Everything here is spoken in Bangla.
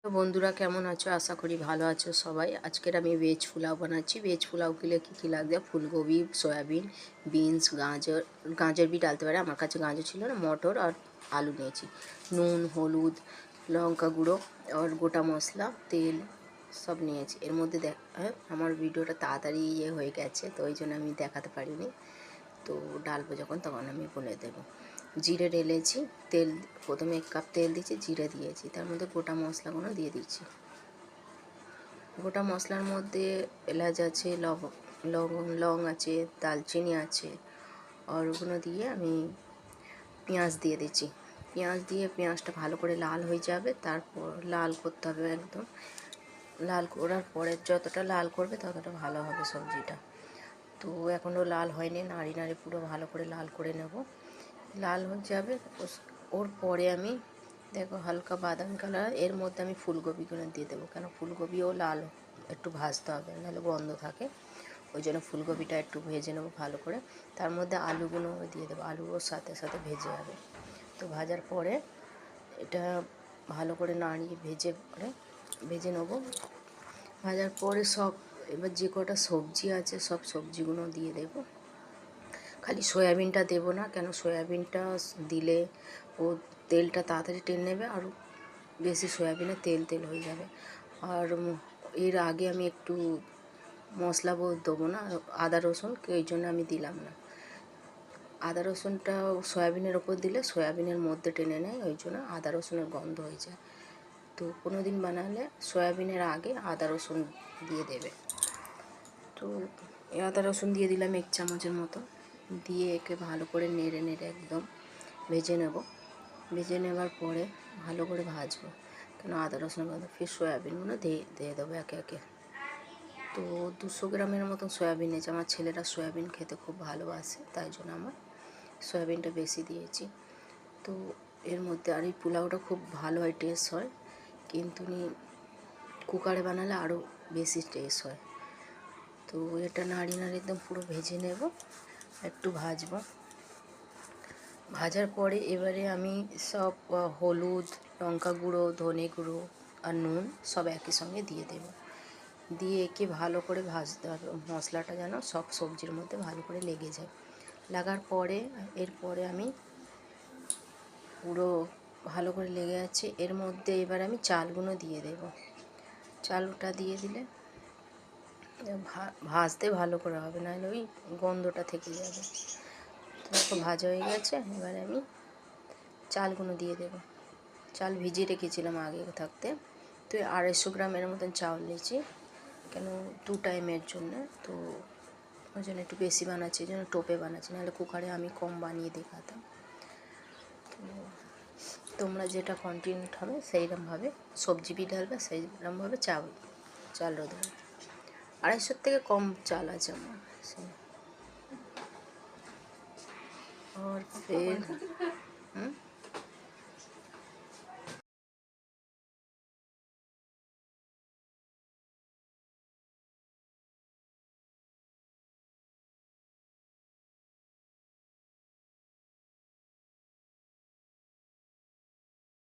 তো বন্ধুরা কেমন আছো? আশা করি ভালো আছো সবাই। আজকের আমি ভেজ পোলাও বানাচ্ছি। ভেজ পোলাও গেলে কী লাগবে? ফুলকপি, সয়াবিন, বিনস, গাজর বি ডালতে পারে। আমার কাছে গাজর ছিল না, মটর আর আলু নিয়েছি। নুন, হলুদ, লঙ্কা গুঁড়ো আর গোটা মশলা, তেল সব নিয়েছি। এর মধ্যে আমার ভিডিওটা তাড়াতাড়ি হয়ে গেছে, তো ওই জন্য আমি দেখাতে পারিনি। তো ডালবো যখন তখন আমি বলে দেবো। জিরে ঢেলেছি, তেল প্রথমে 1 কাপ তেল দিয়েছি, জিরে দিয়েছি, তার মধ্যে গোটা মশলাগুলো দিয়ে দিচ্ছি। গোটা মশলার মধ্যে এলাচ আছে, লং আছে, দালচিনি আছে, আর ওগুলো দিয়ে আমি পেঁয়াজ দিয়ে দিচ্ছি। পেঁয়াজ দিয়ে পেঁয়াজটা ভালো করে লাল হয়ে যাবে, তারপর লাল করতে হবে একদম। লাল করার পরে যতটা লাল করবে ততটা ভালো হবে সবজিটা। তো এখনও লাল হয়নি, নাড়ি নাড়ি পুরো ভালো করে লাল করে নেব। লাল হয়ে যাবে, ওর পরে আমি দেখো হালকা বাদামি কালার, এর মধ্যে আমি ফুলকপিগুলো দিয়ে দেবো। কেন ফুলকপিও লাল একটু ভাজতে হবে, নাহলে গন্ধ থাকে। ওই জন্য ফুলকপিটা একটু ভেজে নেবো ভালো করে। তার মধ্যে আলুগুলো দিয়ে দেবো, আলুগুলোর সাথে সাথে ভেজে যাবে। তো ভাজার পরে এটা ভালো করে নাড়িয়ে ভেজে নেবো। ভাজার পরে এবার যে কটা সবজি আছে সব সবজিগুলো দিয়ে দেবো। খালি সয়াবিনটা দেবো না, কেন সয়াবিনটা দিলে ও তেলটা তাড়াতাড়ি টেনে নেবে, আর বেশি সয়াবিনে তেল তেল হয়ে যাবে। আর এর আগে আমি একটু মশলা দেবো না, আদা রসুন, এই জন্য আমি দিলাম না। আদা রসুনটা সয়াবিনের ওপর দিলে সয়াবিনের মধ্যে টেনে নেয়, ওই জন্য আদা রসুনের গন্ধ হয়ে যায়। তো কোনো দিন বানালে সয়াবিনের আগে আদা রসুন দিয়ে দেবে। তো আদা রসুন দিয়ে দিলাম 1 চামচের মতো, দিয়ে একে ভালো করে নেড়ে নেড়ে একদম ভেজে নেব। ভেজে নেবার পরে ভালো করে ভাজবো, কেন আদা রসুন গন্ধ। ফির সয়াবিনগুলো দিয়ে দেবো একে একে। তো 200 গ্রামের মতন সয়াবিন নিয়েছি। আমার ছেলেরা সয়াবিন খেতে খুব ভালোবাসে, তাই জন্য আমার সয়াবিনটা বেশি দিয়েছি। তো এর মধ্যে আর এই পোলাওটা খুব ভালো হয়, টেস্ট হয়, কিন্তু কুকারে বানালে আরও বেশি টেস্ট হয়। তো এটা নাড়ি নাড়ি একদম পুরো ভেজে নেব, একটু ভাজবো। ভাজার পরে এবারে আমি সব হলুদ, লঙ্কা গুঁড়ো, ধনে গুঁড়ো আর নুন সব একই সঙ্গে দিয়ে দেব। দিয়ে একে ভালো করে ভাজতে হবে, মশলাটা যেন সব সবজির মধ্যে ভালো করে লেগে যায়। লাগার পরে এরপরে আমি পুরো ভালো করে লেগে আছে, এর মধ্যে এবার আমি চালগুলো দিয়ে দেব। চালটা দিয়ে দিলে ভাজতে ভালো করে হবে, নাহলে ওই গন্ধটা থেকে যাবে। তো ভাজা হয়ে গেছে, এবারে আমি চালগুলো দিয়ে দেবো। চাল ভিজিয়ে রেখেছিলাম আগে থাকতে। তো 250 গ্রামের মতন চাউল নিয়েছি, কেন 2 টাইমের জন্য। তো ওই জন্য একটু বেশি বানাচ্ছি, এই জন্য টোপে বানাচ্ছি, নাহলে কুকারে আমি কম বানিয়ে দেখাতাম। তো তোমরা যেটা কন্টিনিউ হবে সেইরকমভাবে সবজি বি ঢালবে, সেইরকমভাবে চালও দেবে। 250 থেকে কম চাল আছে আমার। और फिर